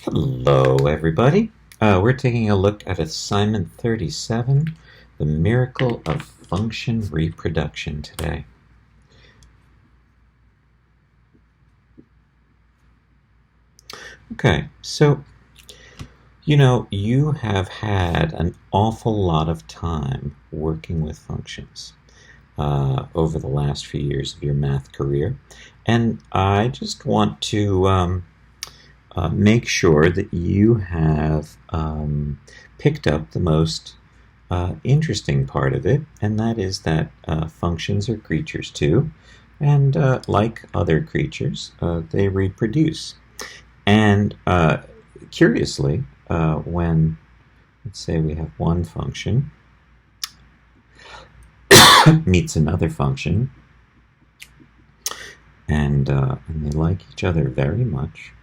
Hello, everybody. We're taking a look at assignment 37, the miracle of function reproduction today. Okay, so, you have had an awful lot of time working with functions over the last few years of your math career, and I just want to make sure that you have picked up the most interesting part of it, and that is that functions are creatures too, and like other creatures, they reproduce. And curiously, when, let's say, we have one function meets another function, and they like each other very much,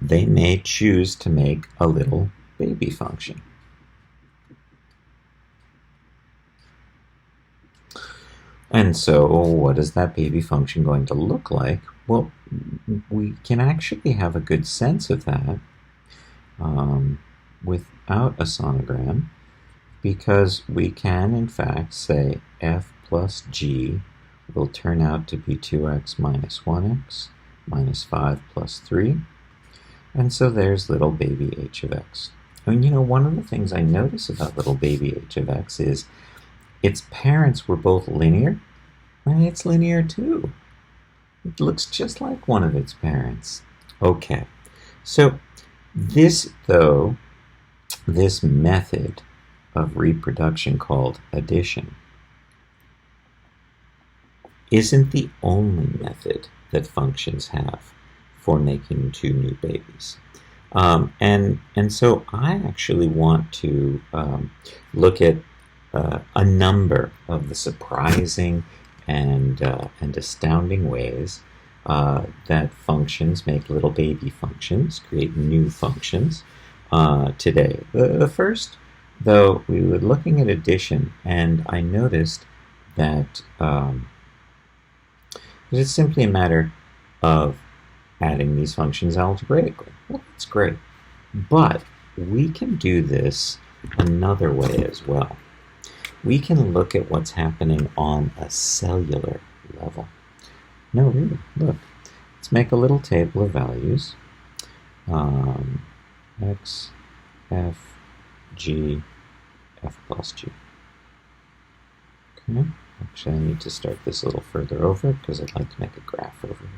they may choose to make a little baby function. And so what is that baby function going to look like? Well, we can actually have a good sense of that without a sonogram, because we can in fact say f plus g will turn out to be 2x minus 1x minus 5 plus 3. And so there's little baby h of x. And one of the things I notice about little baby h of x is its parents were both linear, and it's linear too. It looks just like one of its parents. Okay, so this method of reproduction called addition isn't the only method that functions have for making two new babies. And so I actually want to look at a number of the surprising and astounding ways that functions make little baby functions, create new functions today. The first, though, we were looking at addition, and I noticed that it's simply a matter of adding these functions algebraically. Well, that's great. But we can do this another way as well. We can look at what's happening on a cellular level. No, really, look. Let's make a little table of values. X, F, G, F plus G. Okay. Actually, I need to start this a little further over because I'd like to make a graph over here.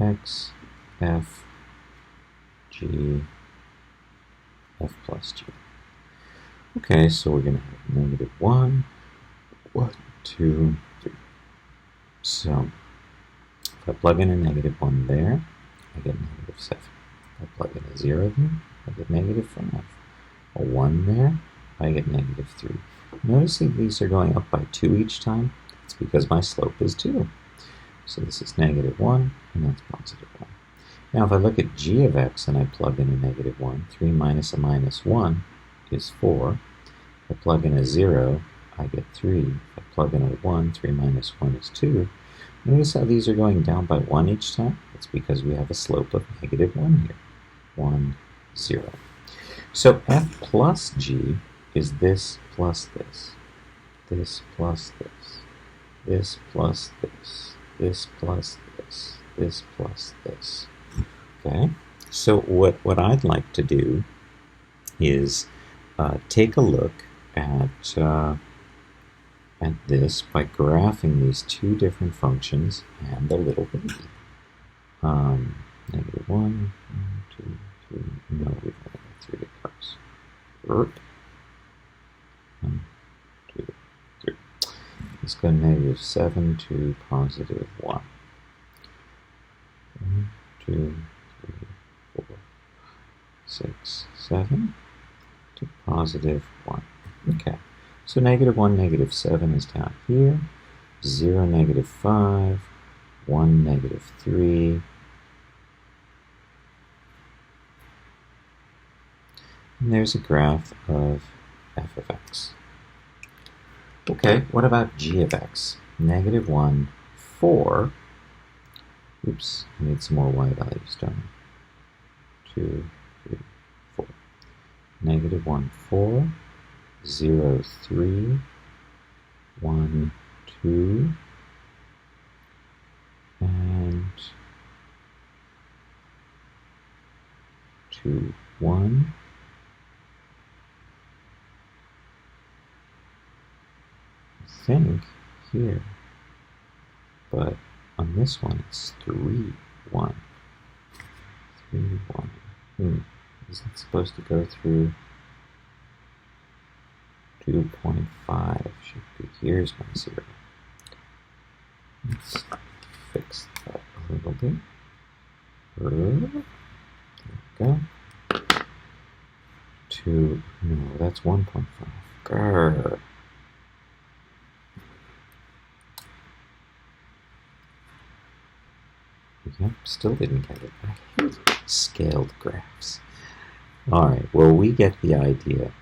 X, F, G, F plus G. Okay, so we're going to have negative 1, 2, 3. So if I plug in a negative 1 there, I get negative 7. If I plug in a 0 there, I get negative 5. A 1 there, I get negative 3. Notice that these are going up by 2 each time. It's because my slope is 2. So this is negative 1, and that's positive 1. Now if I look at g of x and I plug in a negative 1, 3 minus a minus 1 is 4. If I plug in a 0, I get 3. If I plug in a 1, 3 minus 1 is 2. Notice how these are going down by 1 each time? It's because we have a slope of negative 1 here. 1, 0. So f plus g is this plus this. This plus this. This plus this. This plus this. This plus this. Okay? So what I'd like to do is take a look at this by graphing these two different functions and the little baby. Negative 1, 2, 3. No, we've only got 3 across. 1, 2, 3. Let's go negative 7 to positive 1. 1, 2, 3, 4, 6, 7 to positive 1. Okay, so negative 1, negative 7 is down here. 0, negative 5, 1, negative 3. And there's a graph of f of x. Okay, what about g of x? Negative 1, 4. oops, I need some more y values, don't I? 2, 3, 4. Negative 1, 4, 0, 3, 1, 2, and 2, 1. I think here, but on this one it's 3, 1. 3, 1. Is it supposed to go through 2.5? Should be. Here's my 0. Let's fix that a little bit. There we go. 2, no, that's 1.5. Grrr. Yep, still didn't get it. I hate scaled graphs. Alright, well, we get the idea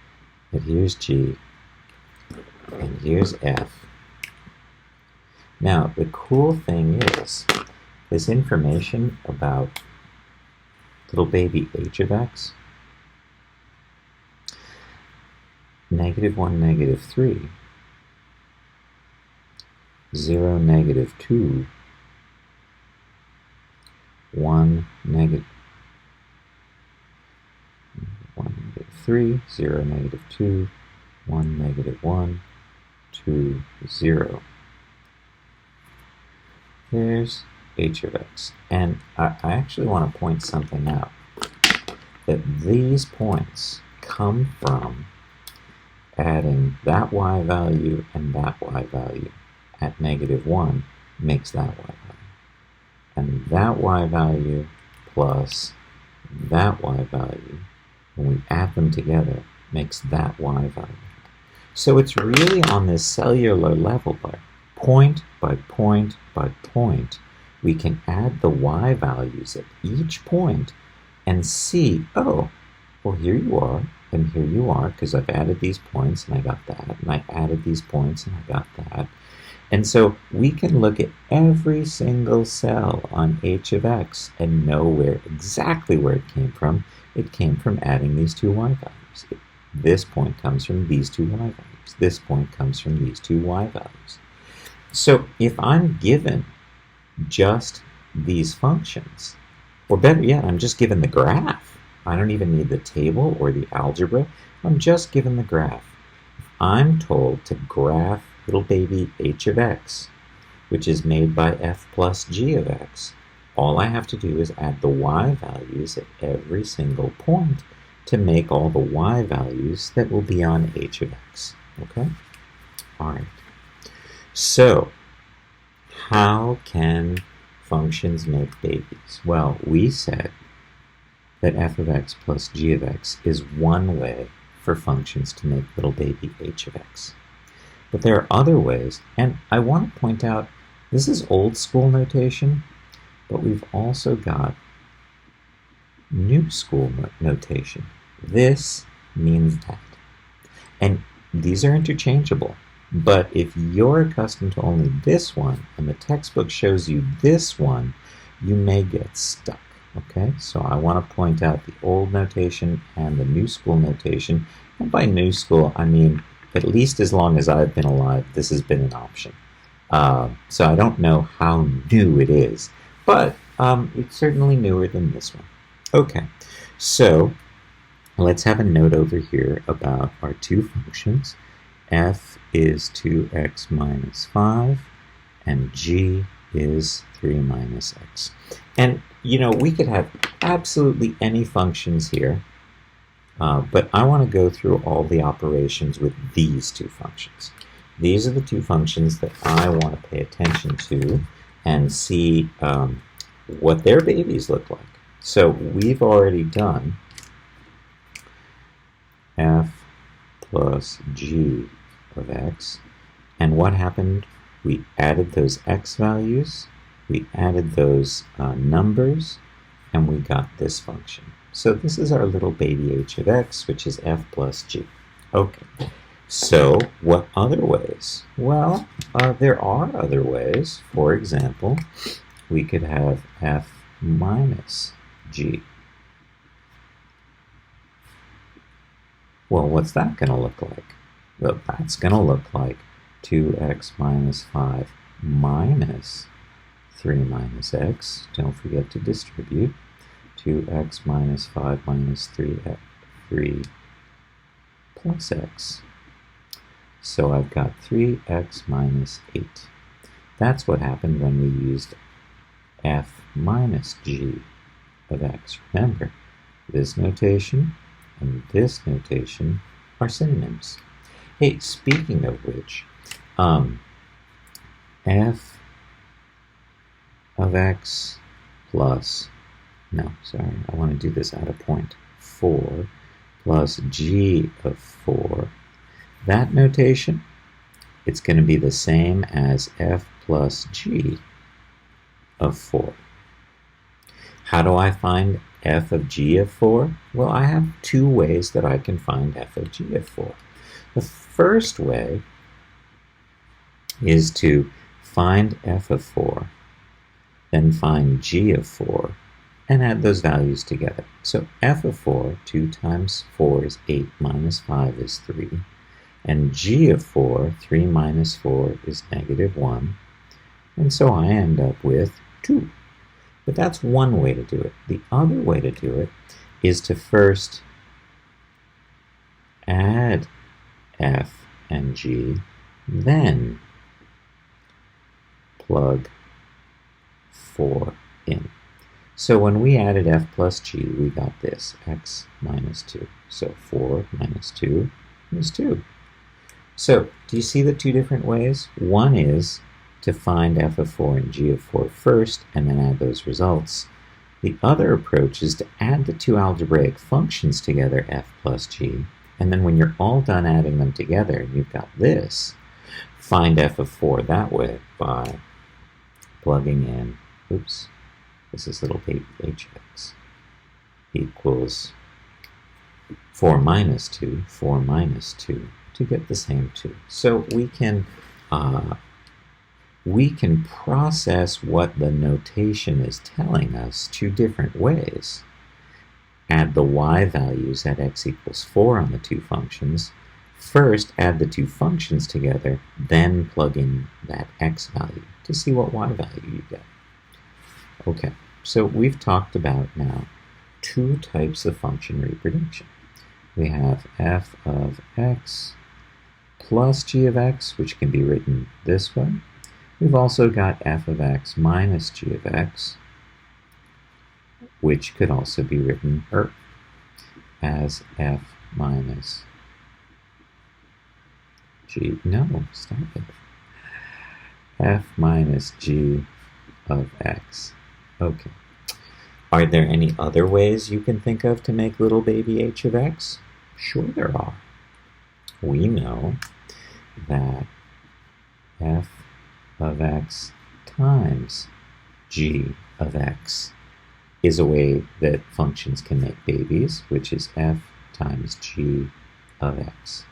that here's G and here's F. Now, the cool thing is, this information about little baby h of x, negative 1, negative 3, 0, negative 2, 1, negative 3, 0, negative 2, 1, negative 1, 2, 0. There's h of x. And I actually want to point something out. That these points come from adding that y value and that y value at negative 1 makes that y value. And that y value plus that y value, when we add them together, makes that y value. So it's really on this cellular level, by point by point by point, we can add the y values at each point and see, oh, well, here you are, and here you are, because I've added these points and I got that, and I added these points and I got that. And so we can look at every single cell on h of x and know exactly where it came from. It came from adding these two y values. This point comes from these two y values. This point comes from these two y values. So if I'm given just these functions, or better yet, I'm just given the graph. I don't even need the table or the algebra. I'm just given the graph. If I'm told to graph little baby h of x, which is made by f plus g of x, all I have to do is add the y values at every single point to make all the y values that will be on h of x. Okay? All right. So, how can functions make babies? Well, we said that f of x plus g of x is one way for functions to make little baby h of x. But there are other ways, and I want to point out, this is old school notation, but we've also got new school notation. This means that. And these are interchangeable. But if you're accustomed to only this one, and the textbook shows you this one, you may get stuck. Okay, so I want to point out the old notation and the new school notation. And by new school, I mean at least as long as I've been alive, this has been an option. So I don't know how new it is, but it's certainly newer than this one. Okay, so let's have a note over here about our two functions. F is 2x minus 5, and g is 3 minus x. And, you know, we could have absolutely any functions here, but I want to go through all the operations with these two functions. These are the two functions that I want to pay attention to and see what their babies look like. So we've already done f plus g of x, and what happened? We added those x values, we added those numbers, and we got this function. So this is our little baby h of x, which is f plus g. Okay, so what other ways? Well, there are other ways. For example, we could have f minus g. Well, what's that going to look like? Well, that's going to look like 2x minus 5 minus 3 minus x. Don't forget to distribute. 2x minus 5 minus 3 plus x. So I've got 3x minus 8. That's what happened when we used f minus g of x. Remember, this notation and this notation are synonyms. Hey, speaking of which, f of x plus, no, sorry, I want to do this at a point, 4 plus g of 4, that notation, it's going to be the same as f plus g of 4. How do I find f of g of 4? Well, I have two ways that I can find f of g of 4. The first way is to find f of 4, then find g of 4, and add those values together. So f of 4, 2 times 4 is 8, minus 5 is 3. And g of 4, 3 minus 4 is negative 1. And so I end up with 2. But that's one way to do it. The other way to do it is to first add f and g, then plug 4 in. So when we added f plus g, we got this, x minus 2. So 4 minus 2 is 2. So do you see the two different ways? One is to find f of 4 and g of 4 first, and then add those results. The other approach is to add the two algebraic functions together, f plus g, and then when you're all done adding them together and you've got this, find f of 4 that way by plugging in, oops, this is little baby hx, equals 4 minus 2 to get the same 2. So we can process what the notation is telling us two different ways. Add the y values at x equals 4 on the two functions. First, add the two functions together, then plug in that x value to see what y value you get. Okay, so we've talked about now two types of function reproduction. We have f of x plus g of x, which can be written this way. We've also got f of x minus g of x, which could also be written as f minus g, no, stop it, f minus g of x. Okay. Are there any other ways you can think of to make little baby h of x? Sure there are. We know that f of x times g of x is a way that functions can make babies, which is f times g of x.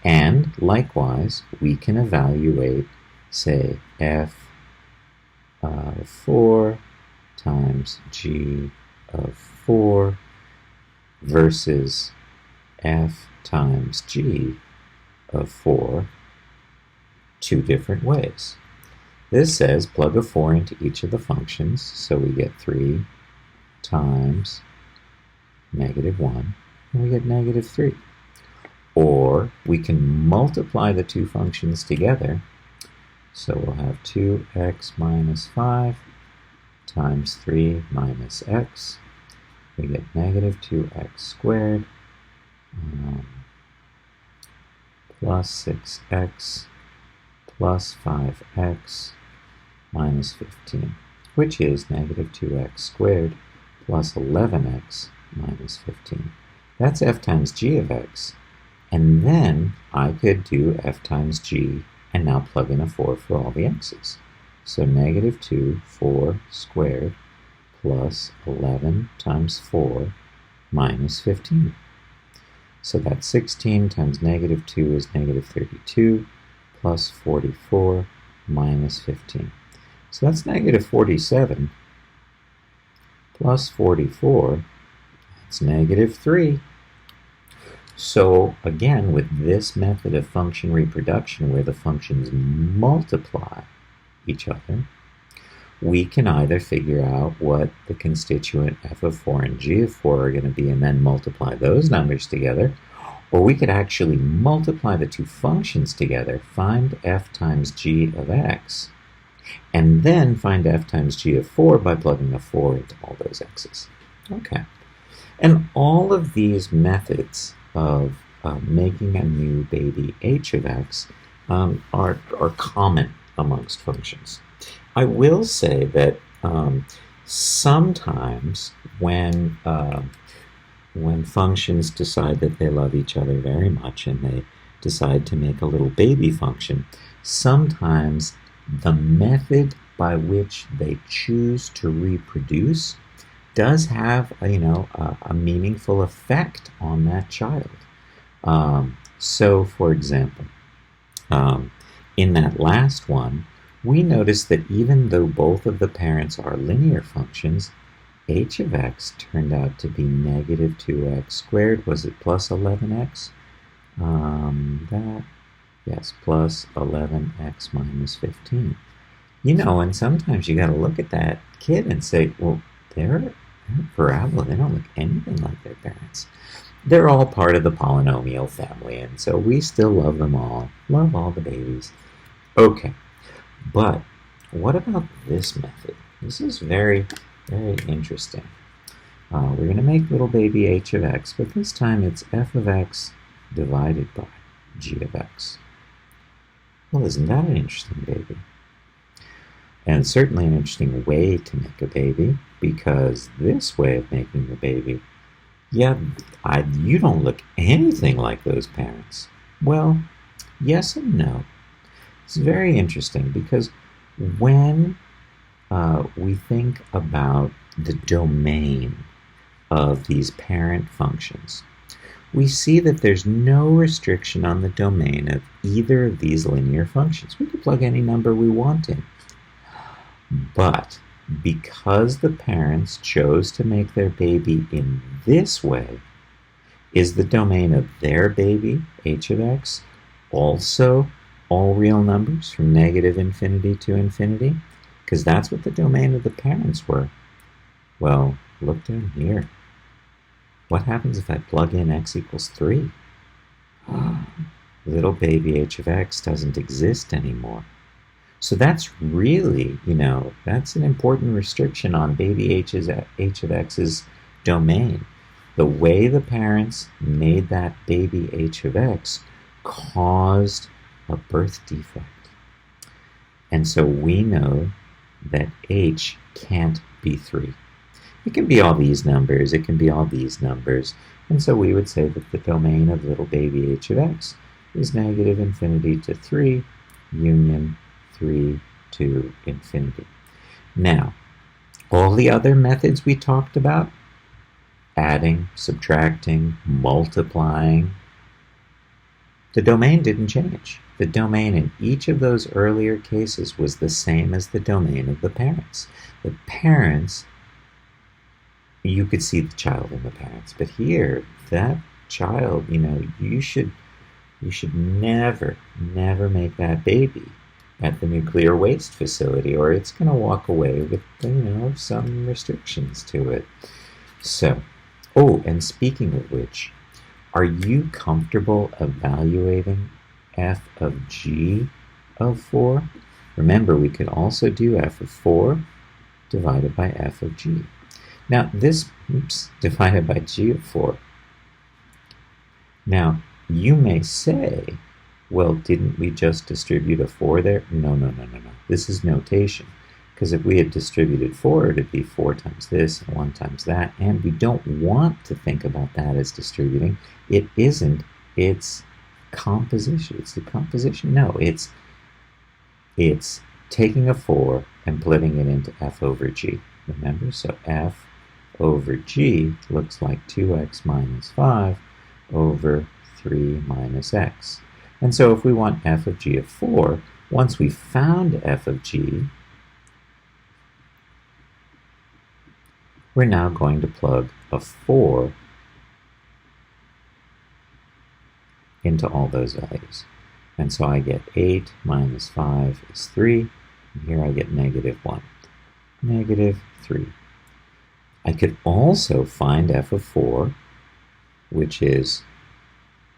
And likewise, we can evaluate, say, f of 4 times g of 4 versus f times g of 4 two different ways. This says plug a 4 into each of the functions, so we get 3 times negative 1, and we get negative 3. Or we can multiply the two functions together, so we'll have 2x minus 5 times 3 minus x. We get negative 2x squared plus 6x plus 5x minus 15, which is negative 2x squared plus 11x minus 15. That's f times g of x. And then I could do f times g and now plug in a 4 for all the x's. So negative 2, 4 squared plus 11 times 4 minus 15. So that's 16 times negative 2 is negative 32 plus 44 minus 15. So that's negative 47 plus 44, that's negative 3. So again, with this method of function reproduction where the functions multiply each other, we can either figure out what the constituent f of 4 and g of 4 are going to be and then multiply those numbers together, or we could actually multiply the two functions together, find f times g of x, and then find f times g of 4 by plugging a 4 into all those x's. Okay. And all of these methods of making a new baby h of x are common amongst functions. I will say that sometimes when functions decide that they love each other very much and they decide to make a little baby function, sometimes the method by which they choose to reproduce does have a meaningful effect on that child. So, for example, in that last one, we notice that even though both of the parents are linear functions, h of x turned out to be negative 2x squared. Was it plus 11x? Yes, plus 11x minus 15. And sometimes you got to look at that kid and say, well, they're parabola. They don't look anything like their parents. They're all part of the polynomial family, and so we still love them all. Love all the babies. Okay. But what about this method? This is very, very interesting. We're going to make little baby h of x, but this time it's f of x divided by g of x. Well, isn't that an interesting baby? And certainly an interesting way to make a baby, because this way of making the baby, you don't look anything like those parents. Well, yes and no. It's very interesting because when we think about the domain of these parent functions, we see that there's no restriction on the domain of either of these linear functions. We can plug any number we want in. But because the parents chose to make their baby in this way, is the domain of their baby, h of x, also all real numbers from negative infinity to infinity? Because that's what the domain of the parents were. Well, look down here. What happens if I plug in x equals 3? Little baby h of x doesn't exist anymore. So that's really, that's an important restriction on baby h of x's domain. The way the parents made that baby h of x caused a birth defect. And so we know that h can't be 3. It can be all these numbers, it can be all these numbers, and so we would say that the domain of little baby h of x is negative infinity to 3 union 3 to infinity. Now, all the other methods we talked about, adding, subtracting, multiplying, the domain didn't change. The domain in each of those earlier cases was the same as the domain of the parents. The parents, you could see the child in the parents, but here, that child, you should never make that baby at the nuclear waste facility, or it's going to walk away with, some restrictions to it. So, and speaking of which, are you comfortable evaluating f of g of 4? Remember, we could also do f of 4 divided by f of g. Now, this, divided by g of 4. Now, you may say, well, didn't we just distribute a 4 there? No. This is notation. Because if we had distributed 4, it'd be 4 times this and 1 times that. And we don't want to think about that as distributing. It isn't. It's composition. It's the composition. No, it's taking a 4 and splitting it into f over g. Remember? So f over g looks like 2x minus 5 over 3 minus x. And so if we want f of g of 4, once we found f of g, we're now going to plug a 4 into all those values. And so I get 8 minus 5 is 3, and here I get negative 1. Negative 3. I could also find f of 4, which is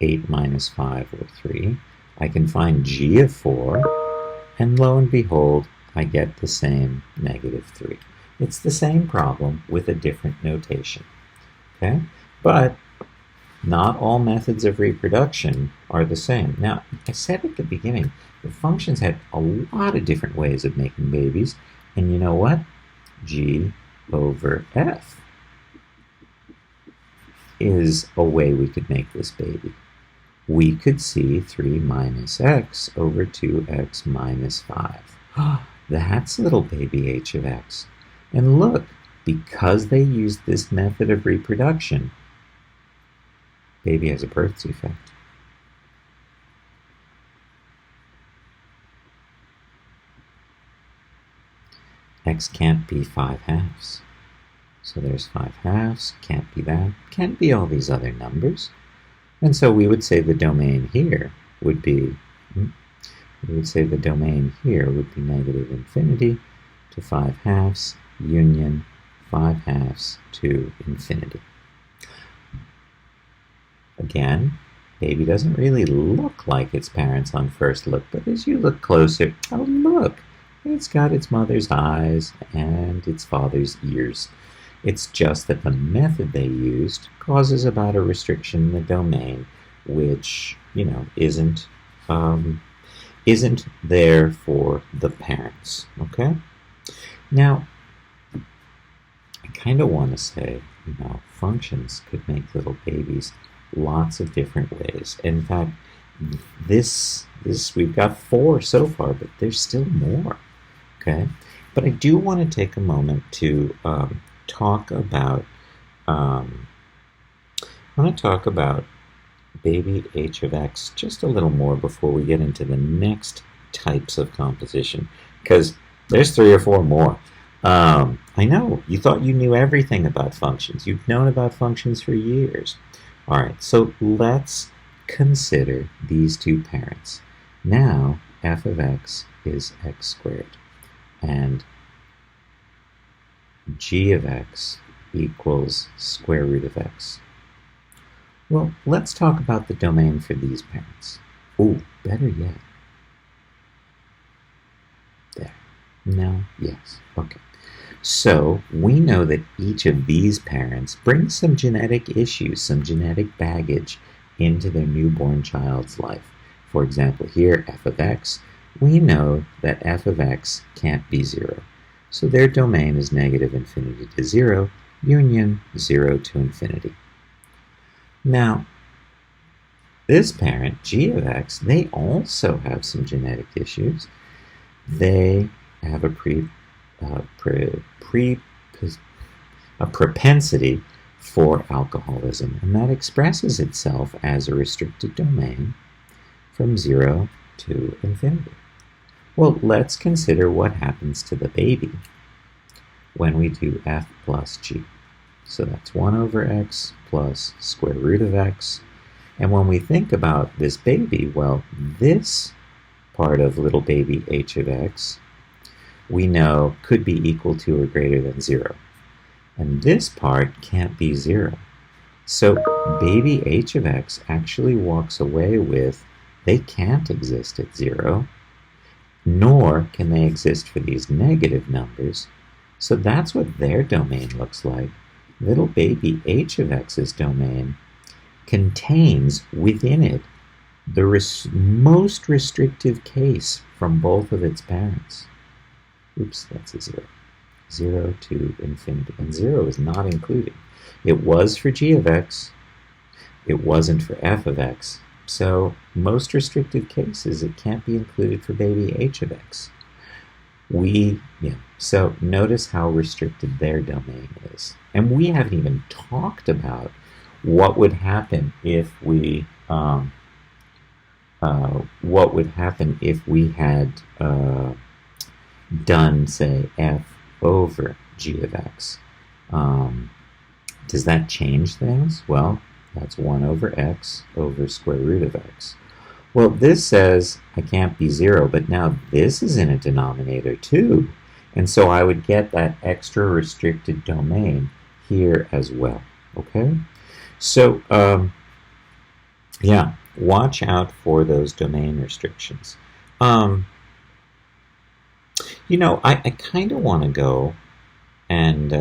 8 minus 5, or 3. I can find g of 4, and lo and behold, I get the same negative 3. It's the same problem with a different notation. Okay? But not all methods of reproduction are the same. Now, I said at the beginning that functions had a lot of different ways of making babies, and you know what? G over f is a way we could make this baby. We could see 3 minus x over 2x minus 5. That's little baby h of x. And look, because they used this method of reproduction, baby has a birth defect. X can't be 5/2. So there's 5/2, can't be that, can't be all these other numbers. And so we would say the domain here would be, negative infinity to 5/2 union 5/2 to infinity. Again, baby doesn't really look like its parents on first look, but as you look closer, oh look, it's got its mother's eyes and its father's ears. It's just that the method they used causes about a restriction in the domain, which, isn't there for the parents, okay? Now, I kind of want to say, functions could make little babies lots of different ways. In fact, this we've got 4 so far, but there's still more, okay? But I do want to take a moment to talk about baby h of x just a little more before we get into the next types of composition, because there's 3 or 4 more. I know, you thought you knew everything about functions. You've known about functions for years. All right, so let's consider these 2 parents. Now, f of x is x squared, and g of x equals square root of x. Well, let's talk about the domain for these parents. Ooh, better yet. There. No, yes, okay. So we know that each of these parents brings some genetic issues, some genetic baggage into their newborn child's life. For example, here, f of x, we know that f of x can't be 0. So their domain is negative infinity to 0, union 0 to infinity. Now, this parent, g of x, they also have some genetic issues. They have a propensity for alcoholism, and that expresses itself as a restricted domain from 0 to infinity. Well, let's consider what happens to the baby when we do f plus g. So that's 1 over x plus square root of x. And when we think about this baby, well, this part of little baby h of x, we know could be equal to or greater than 0. And this part can't be 0. So baby h of x actually walks away with, they can't exist at 0, nor can they exist for these negative numbers. So that's what their domain looks like. Little baby h of x's domain contains within it the most restrictive case from both of its parents. Oops, that's a 0. 0 to infinity. And 0 is not included. It was for g of x. It wasn't for f of x. So most restrictive cases, it can't be included for baby h of x. So notice how restricted their domain is. And we haven't even talked about what would happen if we had done, say, f over g of x. Does that change things? Well, that's 1 over x over square root of x. Well, this says I can't be 0, but now this is in a denominator too. And so I would get that extra restricted domain here as well. Okay? So, yeah, watch out for those domain restrictions. You know, I kind of want to go and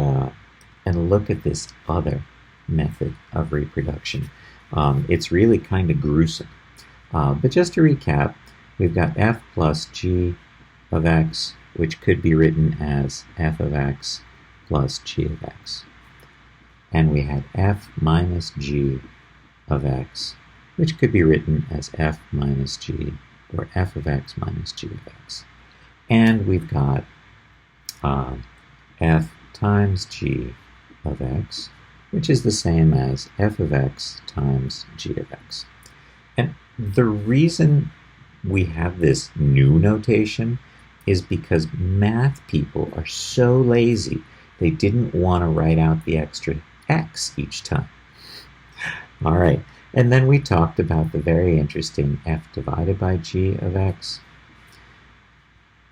look at this other method of reproduction. It's really kind of gruesome. But just to recap, we've got f plus g of x, which could be written as f of x plus g of x. And we had f minus g of x, which could be written as f minus g, or f of x minus g of x. And we've got f times g of x, which is the same as f of x times g of x. And the reason we have this new notation is because math people are so lazy they didn't want to write out the extra x each time. All right, and then we talked about the very interesting f divided by g of x,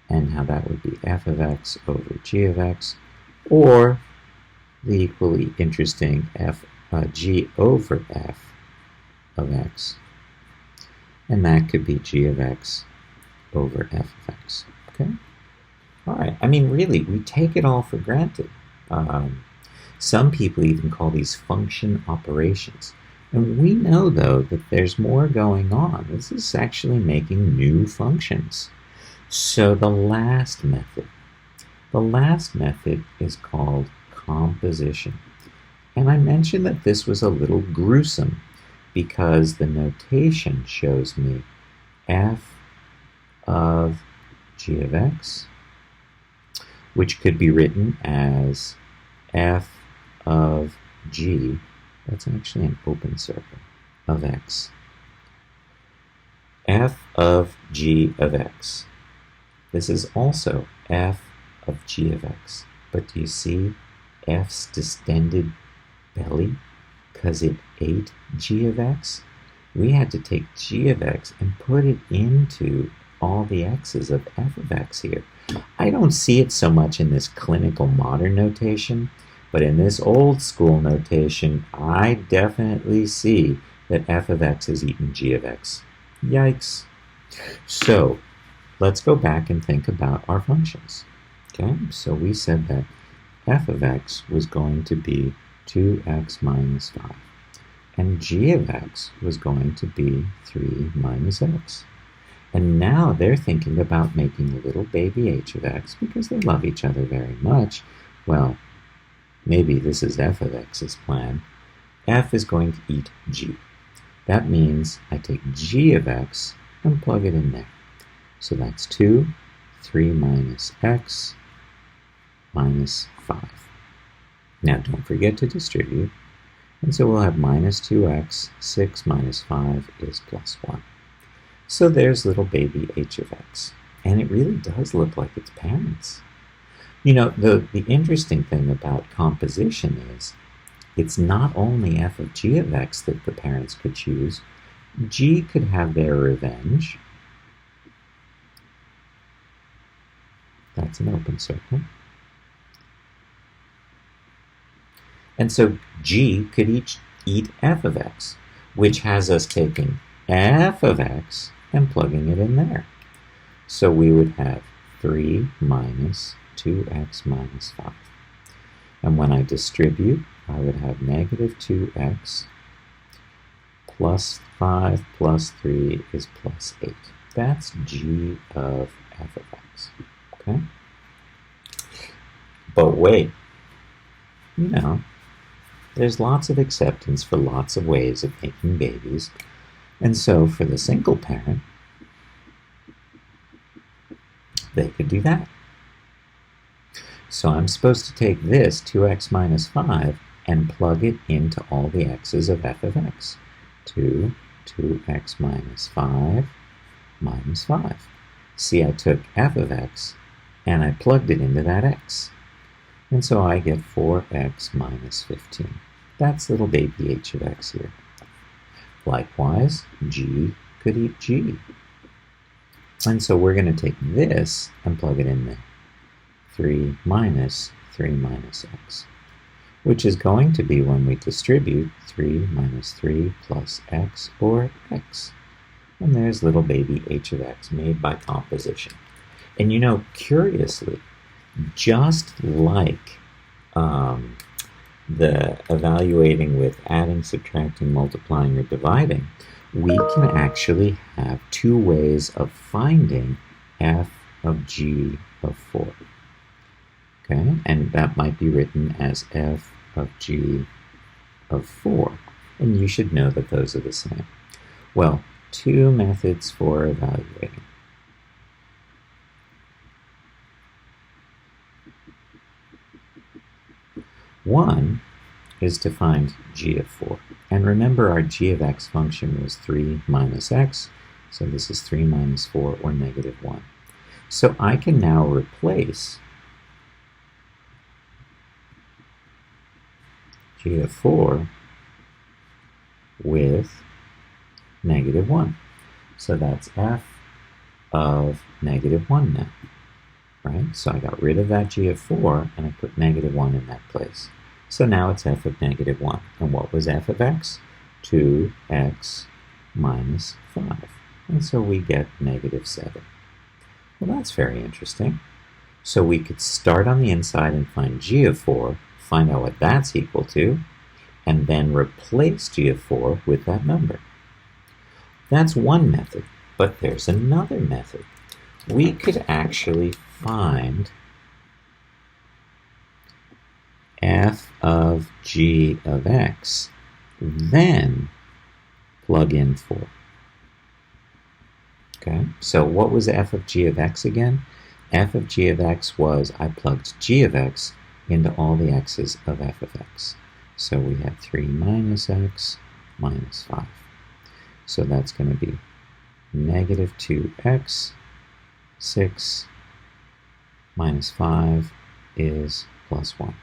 and how that would be f of x over g of x, or the equally interesting g over f of x, and that could be g of x over f of x. Okay? All right. I mean, really, we take it all for granted. Some people even call these function operations. And we know, though, that there's more going on. This is actually making new functions. So the last method is called composition. And I mentioned that this was a little gruesome because the notation shows me f of g of x, which could be written as f of g, that's actually an open circle, of x. F of g of x. This is also f of g of x. But do you see f's distended belly? Because it ate g of x? We had to take g of x and put it into all the x's of f of x here. I don't see it so much in this clinical modern notation, but in this old school notation, I definitely see that f of x has eaten g of x. Yikes. So, let's go back and think about our functions. Okay, so we said that f of x was going to be 2x minus 5, and g of x was going to be 3 minus x. And now they're thinking about making little baby h of x because they love each other very much. Well, maybe this is f of x's plan. F is going to eat g. That means I take g of x and plug it in there. So that's 2, 3 minus x, minus 5. Now don't forget to distribute. And so we'll have minus 2x, 6 minus 5 is plus 1. So there's little baby h of x. And it really does look like its parents. You know, the interesting thing about composition is it's not only f of g of x that the parents could choose. G could have their revenge. That's an open circle. And so g could eat f of x, which has us taking f of x and plugging it in there. So we would have 3 minus 2x minus 5. And when I distribute, I would have negative 2x plus 5 plus 3 is plus 8. That's g of f of x. Okay? But wait, you know, there's lots of acceptance for lots of ways of making babies. And so for the single parent, they could do that. So I'm supposed to take this 2x minus 5 and plug it into all the x's of f of x. 2x minus 5 minus 5. See, I took f of x and I plugged it into that x. And so I get 4x minus 15. That's little baby h of x here. Likewise, g could eat g. And so we're going to take this and plug it in there. 3 minus x, which is going to be, when we distribute, 3 minus 3 plus x, or x. And there's little baby h of x made by composition. And you know, curiously, just like the evaluating with adding, subtracting, multiplying, or dividing, we can actually have two ways of finding f of g of 4. Okay, and that might be written as f of g of 4. And you should know that those are the same. Well, two methods for evaluating. One is to find g of 4. And remember, our g of x function was 3 minus x, so this is 3 minus 4, or negative 1. So I can now replace g of 4 with negative 1. So that's f of negative 1 now, right? So I got rid of that g of 4, and I put negative 1 in that place. So now it's f of negative 1. And what was f of x? 2x minus 5. And so we get negative 7. Well, that's very interesting. So we could start on the inside and find g of 4, find out what that's equal to, and then replace g of 4 with that number. That's one method, but there's another method. We could actually find f of g of x, then plug in 4. Okay, so what was f of g of x again? F of g of x was, I plugged g of x into all the x's of f of x. So we have 3 minus x minus 5. So that's going to be negative 2x, 6 minus 5 is plus 1.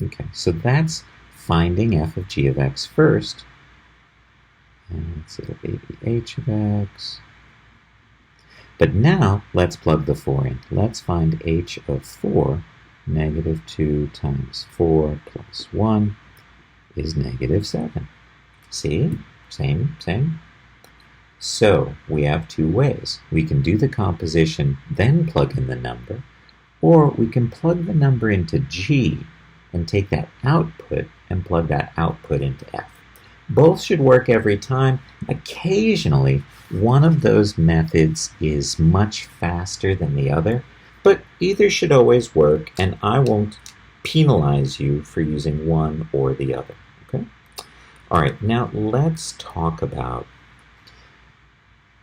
Okay, so that's finding f of g of x first. And it's little baby h of x. But now, let's plug the 4 in. Let's find h of 4. Negative 2 times 4 plus 1 is negative 7. See? Same. So, we have two ways. We can do the composition, then plug in the number, or we can plug the number into g and take that output and plug that output into f. Both should work every time. Occasionally, one of those methods is much faster than the other, but either should always work, and I won't penalize you for using one or the other. Okay? All right, now let's talk about,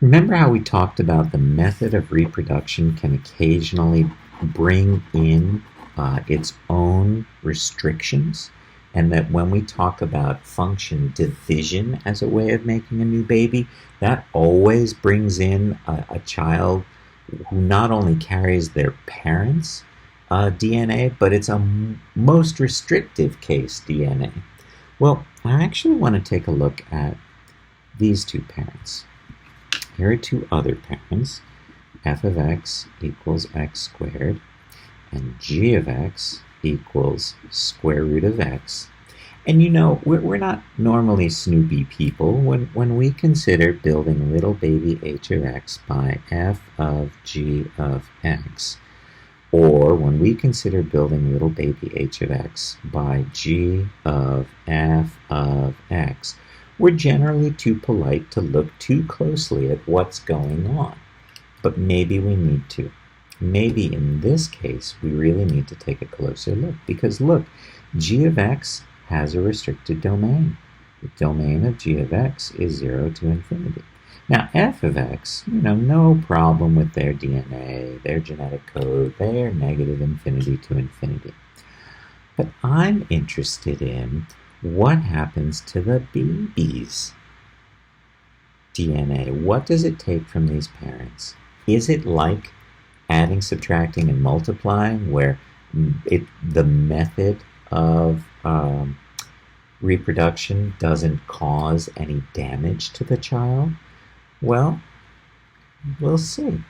remember how we talked about the method of reproduction can occasionally bring in its own restrictions, and that when we talk about function division as a way of making a new baby, that always brings in a child who not only carries their parents' DNA, but it's a most restrictive case DNA. Well, I actually want to take a look at these two parents. Here are two other parents. F of x equals x squared, and g of x equals square root of x. And you know, we're not normally snoopy people when we consider building little baby h of x by f of g of x, or when we consider building little baby h of x by g of f of x, we're generally too polite to look too closely at what's going on. But maybe we need to. Maybe in this case, we really need to take a closer look, because look, g of x has a restricted domain. The domain of g of x is 0 to infinity. Now, f of x, no problem with their DNA, their genetic code, they're negative infinity to infinity. But I'm interested in what happens to the baby's DNA. What does it take from these parents? Is it like adding, subtracting, and multiplying, where the method of reproduction doesn't cause any damage to the child? Well, we'll see.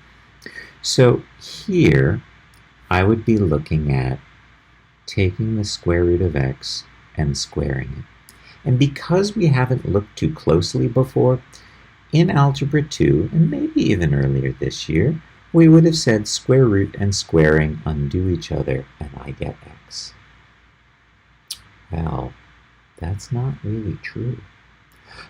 So here, I would be looking at taking the square root of x and squaring it. And because we haven't looked too closely before, in Algebra 2, and maybe even earlier this year, we would have said square root and squaring undo each other, and I get x. Well, that's not really true.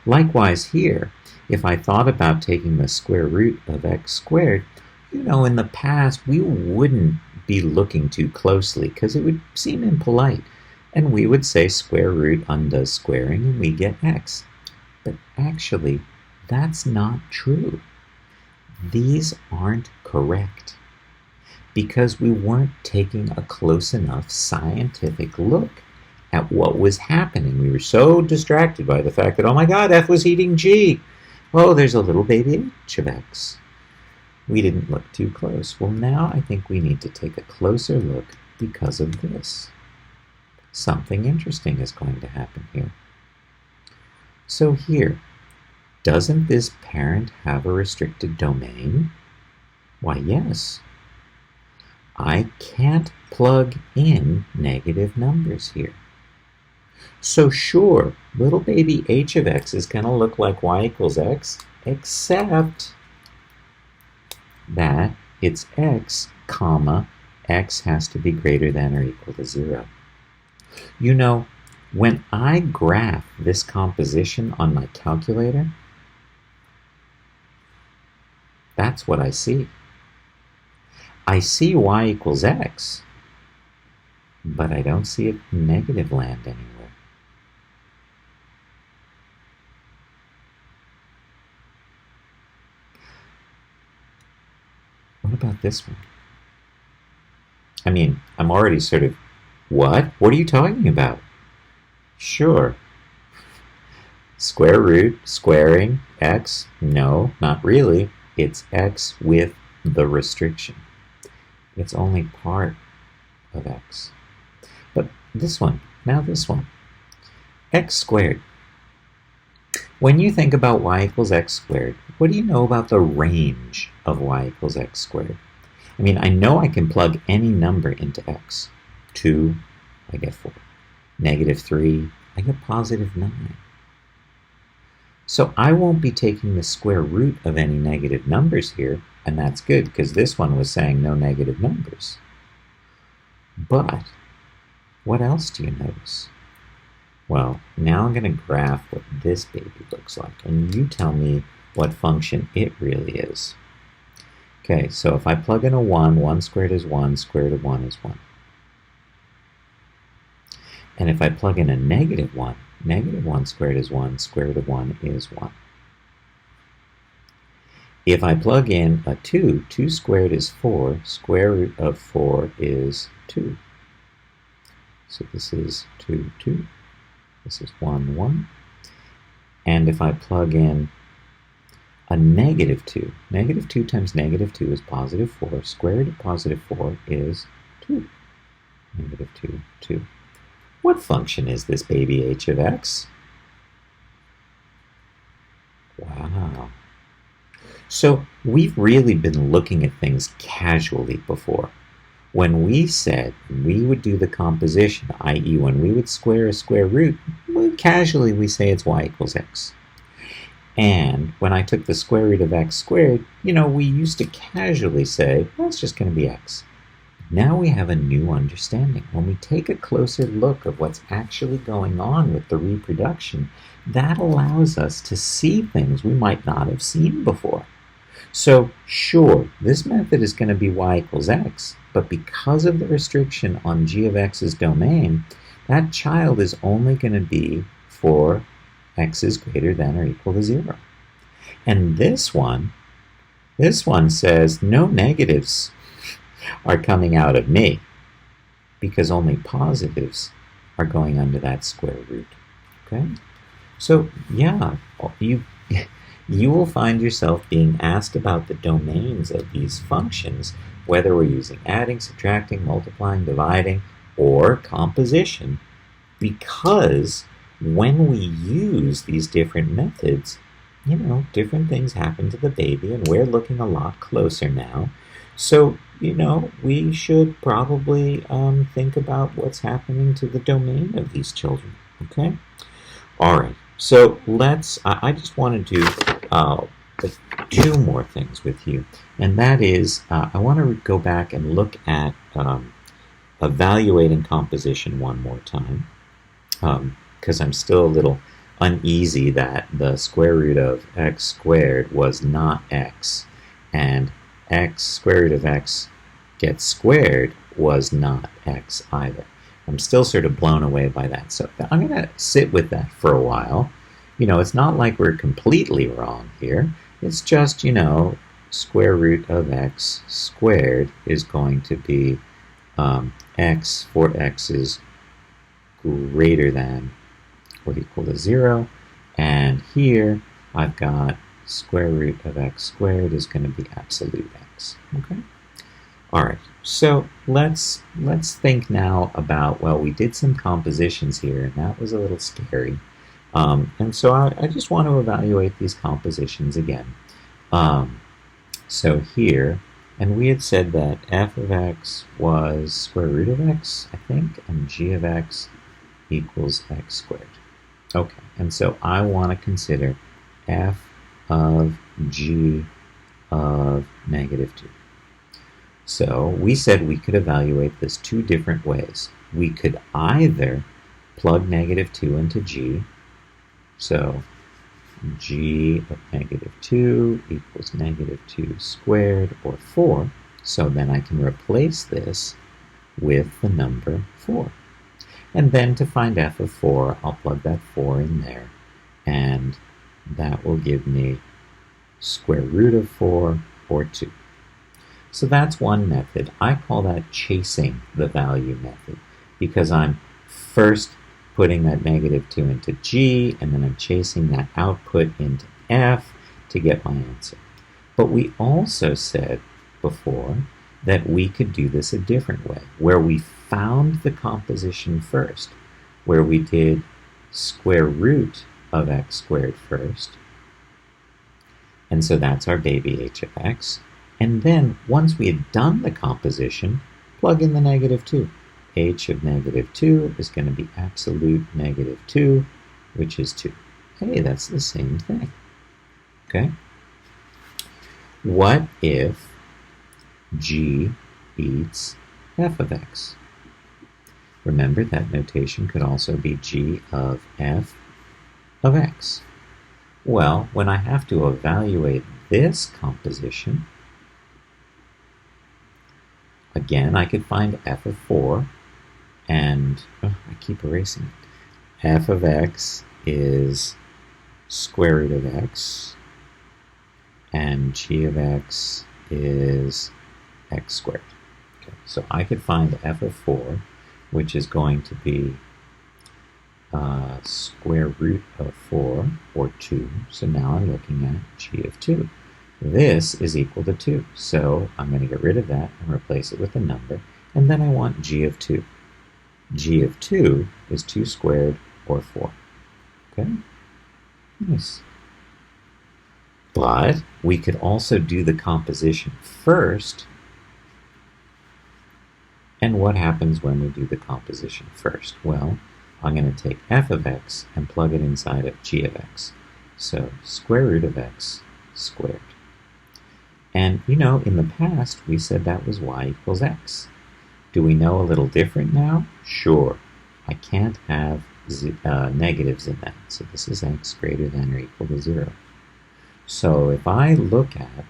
Likewise here, if I thought about taking the square root of x squared, you know, in the past, we wouldn't be looking too closely because it would seem impolite. And we would say square root undoes squaring and we get x. But actually, that's not true. These aren't correct because we weren't taking a close enough scientific look at what was happening. We were so distracted by the fact that, oh my God, F was eating G. Oh, there's a little baby h of x. We didn't look too close. Well, now I think we need to take a closer look because of this. Something interesting is going to happen here. So here, doesn't this parent have a restricted domain? Why, yes. I can't plug in negative numbers here. So sure, little baby h of x is going to look like y equals x, except that it's x, comma, x has to be greater than or equal to 0. You know, when I graph this composition on my calculator, that's what I see. I see y equals x, but I don't see it in negative land anywhere. What about this one? I mean, I'm already sort of, what? What are you talking about? Sure. Square root, squaring, x? No, not really. It's x with the restriction. It's only part of x. But this one, now this one. X squared. When you think about y equals x squared, what do you know about the range of y equals x squared? I mean, I know I can plug any number into x. 2, I get 4. Negative 3, I get positive 9. So I won't be taking the square root of any negative numbers here, and that's good because this one was saying no negative numbers. But what else do you notice? Well, now I'm going to graph what this baby looks like, and you tell me what function it really is. Okay, so if I plug in a 1, 1 squared is 1, square root of 1 is 1. And if I plug in a negative 1, negative 1 squared is 1, square root of 1 is 1. If I plug in a 2, 2 squared is 4, square root of 4 is 2. So this is 2, 2. This is 1, 1. And if I plug in a negative 2, negative 2 times negative 2 is positive 4. Square root of positive 4 is 2. Negative 2, 2. What function is this baby h of x? Wow. So we've really been looking at things casually before. When we said we would do the composition, i.e. when we would square a square root, casually we say it's y equals x. And when I took the square root of x squared, you know, we used to casually say, well, it's just going to be x. Now we have a new understanding. When we take a closer look of what's actually going on with the reproduction, that allows us to see things we might not have seen before. So sure, this method is going to be y equals x, but because of the restriction on g of x's domain, that child is only going to be for x is greater than or equal to 0. And this one says no negatives are coming out of me because only positives are going under that square root. Okay? So yeah, you will find yourself being asked about the domains of these functions whether we're using adding, subtracting, multiplying, dividing, or composition, because when we use these different methods, different things happen to the baby, and we're looking a lot closer now. So, we should probably think about what's happening to the domain of these children, okay? All right, so I just want to do two more things with you, and that is, I want to go back and look at evaluating composition one more time, because I'm still a little uneasy that the square root of x squared was not x, and square root of x gets squared was not x either. I'm still sort of blown away by that, so I'm going to sit with that for a while. It's not like we're completely wrong here. It's just, square root of x squared is going to be x for x is greater than or equal to 0, and here I've got square root of x squared is going to be absolute x. Okay. All right. So let's think now about, well, we did some compositions here, and that was a little scary. And so I just want to evaluate these compositions again. So here, and we had said that f of x was square root of x, I think, and g of x equals x squared. Okay, and so I want to consider f of g of negative 2. So we said we could evaluate this two different ways. We could either plug negative 2 into g, so g of negative 2 equals negative 2 squared, or 4, so then I can replace this with the number 4. And then to find f of 4, I'll plug that 4 in there, and that will give me square root of 4, or 2. So that's one method. I call that chasing the value method, because I'm first putting that negative 2 into g, and then I'm chasing that output into f to get my answer. But we also said before that we could do this a different way, where we found the composition first, where we did square root of x squared first, and so that's our baby h of x, and then once we had done the composition, plug in the negative 2. H of negative 2 is going to be absolute negative 2, which is 2. Hey, that's the same thing. Okay? What if g eats f of x? Remember, that notation could also be g of f of x. Well, when I have to evaluate this composition, again, I could find f of 4, and I keep erasing it. F of x is square root of x, and g of x is x squared. Okay, so I could find f of 4, which is going to be square root of 4, or 2. So now I'm looking at g of 2. This is equal to 2, so I'm going to get rid of that and replace it with a number, and then I want g of 2. G of 2 is 2 squared, or 4. Okay? Nice. But we could also do the composition first. And what happens when we do the composition first? Well, I'm going to take f of x and plug it inside of g of x. So square root of x squared. And, in the past, we said that was y equals x. Do we know a little different now? Sure. I can't have negatives in that, so this is x greater than or equal to 0. So if I look at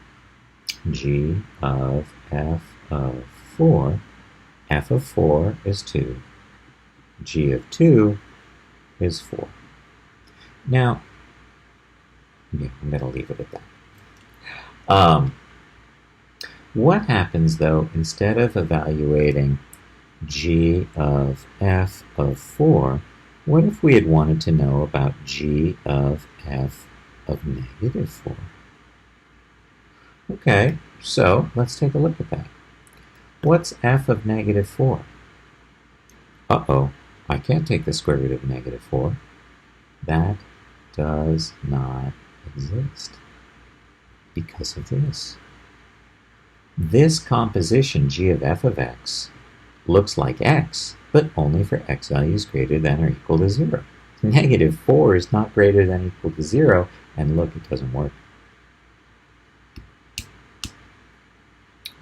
g of f of 4, f of 4 is 2, g of 2 is 4. Now, yeah, I'm going to leave it at that. What happens, though, instead of evaluating g of f of 4, what if we had wanted to know about g of f of negative 4? Okay, so let's take a look at that. what's f of negative 4? Uh-oh, I can't take the square root of negative 4. That does not exist because of this. This composition, g of f of x, looks like x, but only for x values greater than or equal to 0. Negative 4 is not greater than or equal to 0, and look, it doesn't work.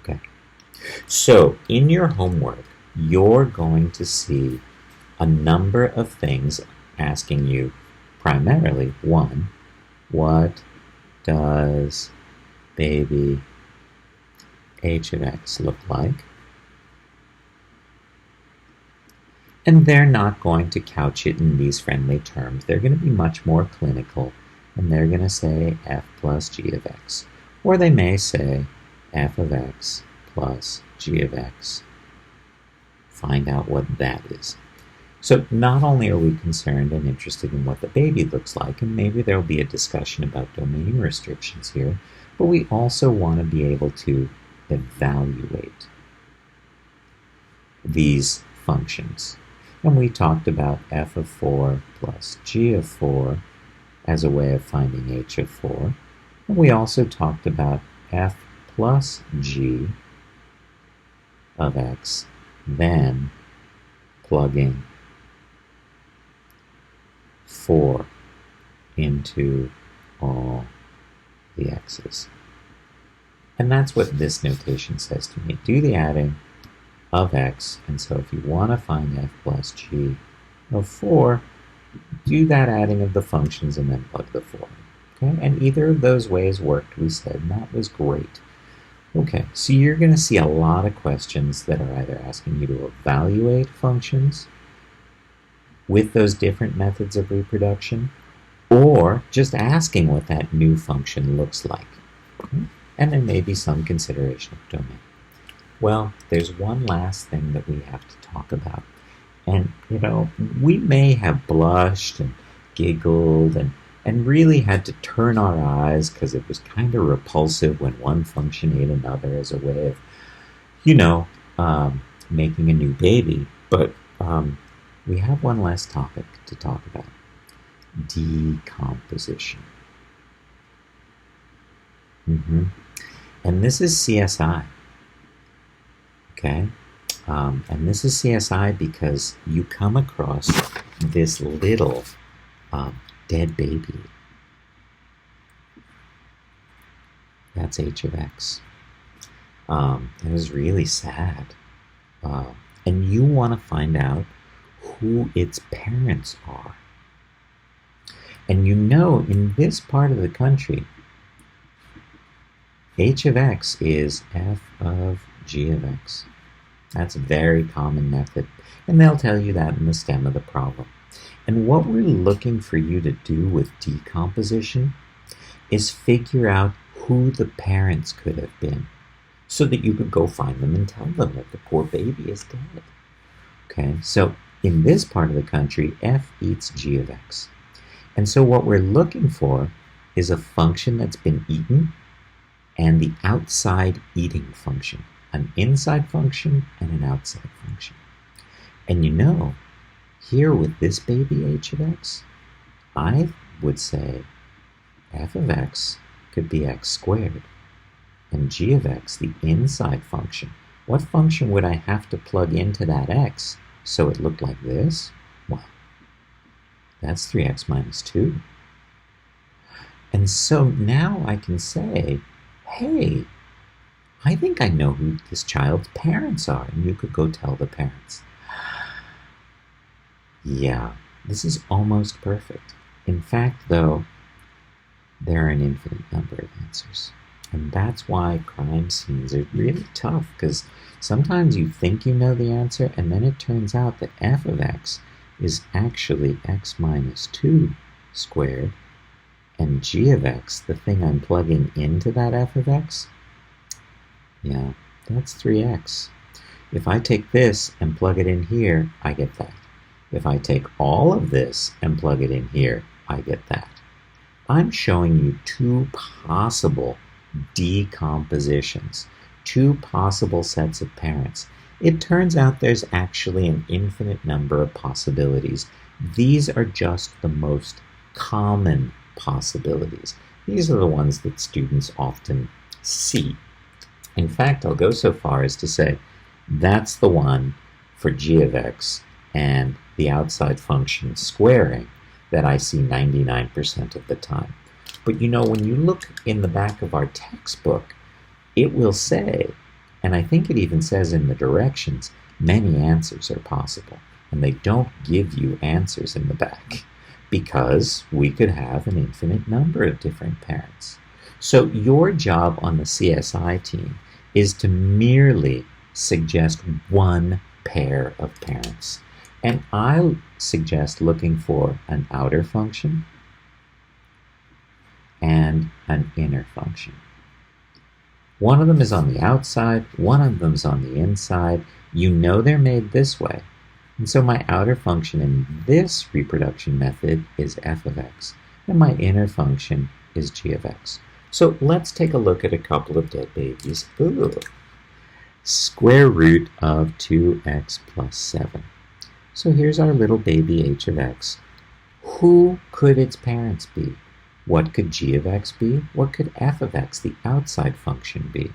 Okay. So, in your homework, you're going to see a number of things asking you, primarily, 1, what does baby h of x look like? And they're not going to couch it in these friendly terms. They're going to be much more clinical, and they're going to say f plus g of x. Or they may say f of x plus g of x. Find out what that is. So not only are we concerned and interested in what the baby looks like, and maybe there'll be a discussion about domain restrictions here, but we also want to be able to evaluate these functions. And we talked about f of 4 plus g of 4 as a way of finding h of 4. And we also talked about f plus g of x, then plugging 4 into all the x's. And that's what this notation says to me. Do the adding of x, and so if you want to find f plus g of 4, do that adding of the functions and then plug the 4. Okay, and either of those ways worked, we said, and that was great. Okay, so you're going to see a lot of questions that are either asking you to evaluate functions with those different methods of reproduction, or just asking what that new function looks like. Okay? And there may be some consideration of domain. Well, there's one last thing that we have to talk about. And, you know, we may have blushed and giggled and really had to turn our eyes because it was kind of repulsive when one function ate another as a way of, you know, making a new baby. But we have one last topic to talk about. Decomposition. And this is CSI. Okay, and this is CSI because you come across this little dead baby. That's h of x. It was really sad. And you want to find out who its parents are. And you know, in this part of the country, h of x is f of g of x. That's a very common method, and they'll tell you that in the stem of the problem. And what we're looking for you to do with decomposition is figure out who the parents could have been so that you could go find them and tell them that the poor baby is dead. Okay, so in this part of the country, f eats g of x. And so what we're looking for is a function that's been eaten and the outside eating function. An inside function and an outside function. And you know, here with this baby h of x, I would say f of x could be x squared, and g of x, the inside function. What function would I have to plug into that x so it looked like this? Well, that's 3x minus 2. And so now I can say, hey, I think I know who this child's parents are, and you could go tell the parents. Yeah, this is almost perfect. In fact, though, there are an infinite number of answers. And that's why crime scenes are really tough, because sometimes you think you know the answer, and then it turns out that f of x is actually x minus 2 squared, and g of x, the thing I'm plugging into that f of x, yeah, that's 3x. If I take this and plug it in here, I get that. If I take all of this and plug it in here, I get that. I'm showing you two possible decompositions, two possible sets of parents. It turns out there's actually an infinite number of possibilities. These are just the most common possibilities. These are the ones that students often see. In fact, I'll go so far as to say that's the one for g of x and the outside function squaring that I see 99% of the time. But you know, when you look in the back of our textbook, it will say, and I think it even says in the directions, many answers are possible. And they don't give you answers in the back because we could have an infinite number of different parents. So your job on the CSI team is to merely suggest one pair of parents. And I'll suggest looking for an outer function and an inner function. One of them is on the outside, one of them is on the inside. You know they're made this way. And so my outer function in this reproduction method is f of x, and my inner function is g of x. So let's take a look at a couple of dead babies. Ooh. Square root of 2x plus 7. So here's our little baby h of x. Who could its parents be? What could g of x be? What could f of x, the outside function, be?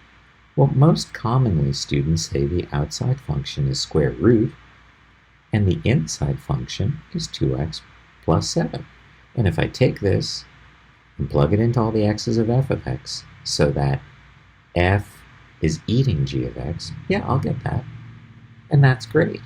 Well, most commonly students say the outside function is square root, and the inside function is 2x plus 7. And if I take this and plug it into all the x's of f of x so that f is eating g of x, yeah, I'll get that. And that's great.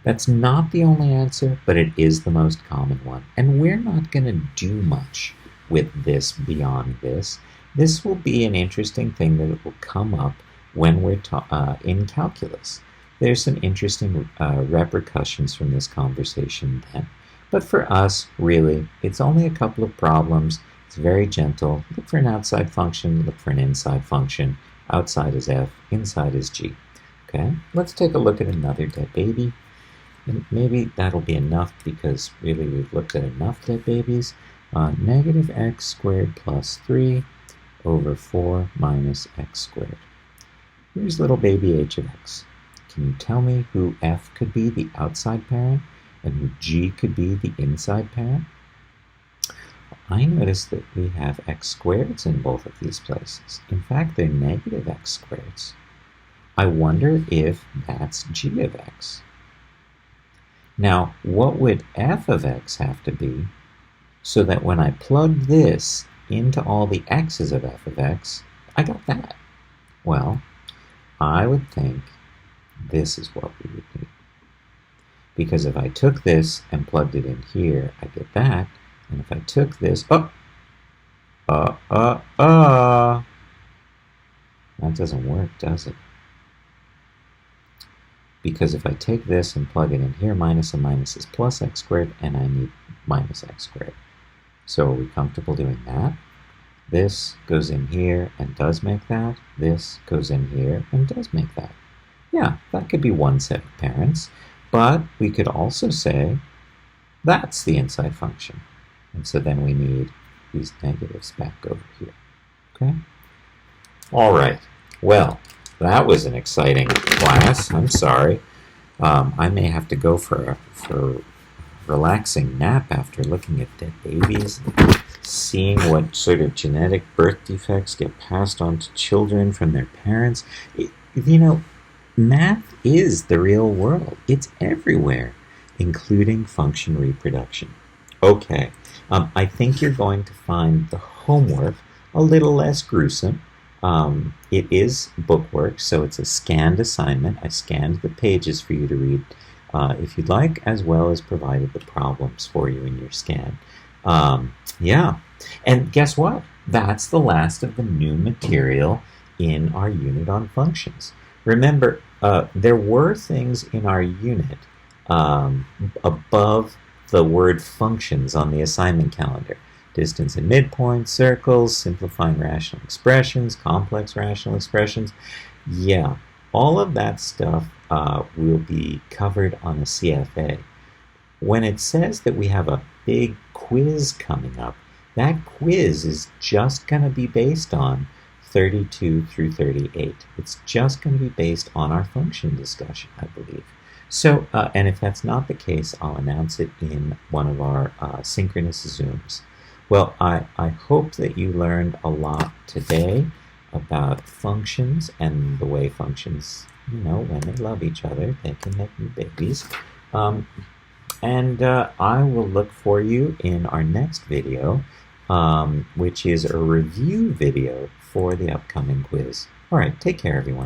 That's not the only answer, but it is the most common one. And we're not going to do much with this beyond this. This will be an interesting thing that will come up when we're in calculus. There's some interesting repercussions from this conversation then. But for us, really, it's only a couple of problems. It's very gentle. Look for an outside function, look for an inside function. Outside is f, inside is g. Okay, let's take a look at another dead baby. And maybe that'll be enough because really we've looked at enough dead babies. Negative x squared plus 3 over 4 minus x squared. Here's little baby h of x. Can you tell me who f could be, the outside parent, and who g could be, the inside parent? I notice that we have x squareds in both of these places. In fact, they're negative x squareds. I wonder if that's g of x. Now, what would f of x have to be so that when I plug this into all the x's of f of x, I got that? Well, I would think this is what we would need. Because if I took this and plugged it in here, I get that. And if I took this, that doesn't work, does it? Because if I take this and plug it in here, minus and minus is plus x squared, and I need minus x squared. So are we comfortable doing that? This goes in here and does make that. This goes in here and does make that. Yeah, that could be one set of parents. But we could also say that's the inside function. And so then we need these negatives back over here. Okay? All right. Well, that was an exciting class. I'm sorry. I may have to go for a relaxing nap after looking at dead babies, seeing what sort of genetic birth defects get passed on to children from their parents. You know, math is the real world. It's everywhere, including function reproduction. Okay, I think you're going to find the homework a little less gruesome. It is bookwork, so it's a scanned assignment. I scanned the pages for you to read if you'd like, as well as provided the problems for you in your scan. Yeah, and guess what? That's the last of the new material in our unit on functions. Remember, there were things in our unit above the word functions on the assignment calendar. Distance and midpoint, circles, simplifying rational expressions, complex rational expressions. Yeah, all of that stuff will be covered on a CFA. When it says that we have a big quiz coming up, that quiz is just going to be based on 32 through 38. It's just going to be based on our function discussion, I believe. So, and if that's not the case, I'll announce it in one of our synchronous Zooms. Well, I hope that you learned a lot today about functions and the way functions, when they love each other, they can make new babies. And I will look for you in our next video, which is a review video for the upcoming quiz. All right, take care, everyone.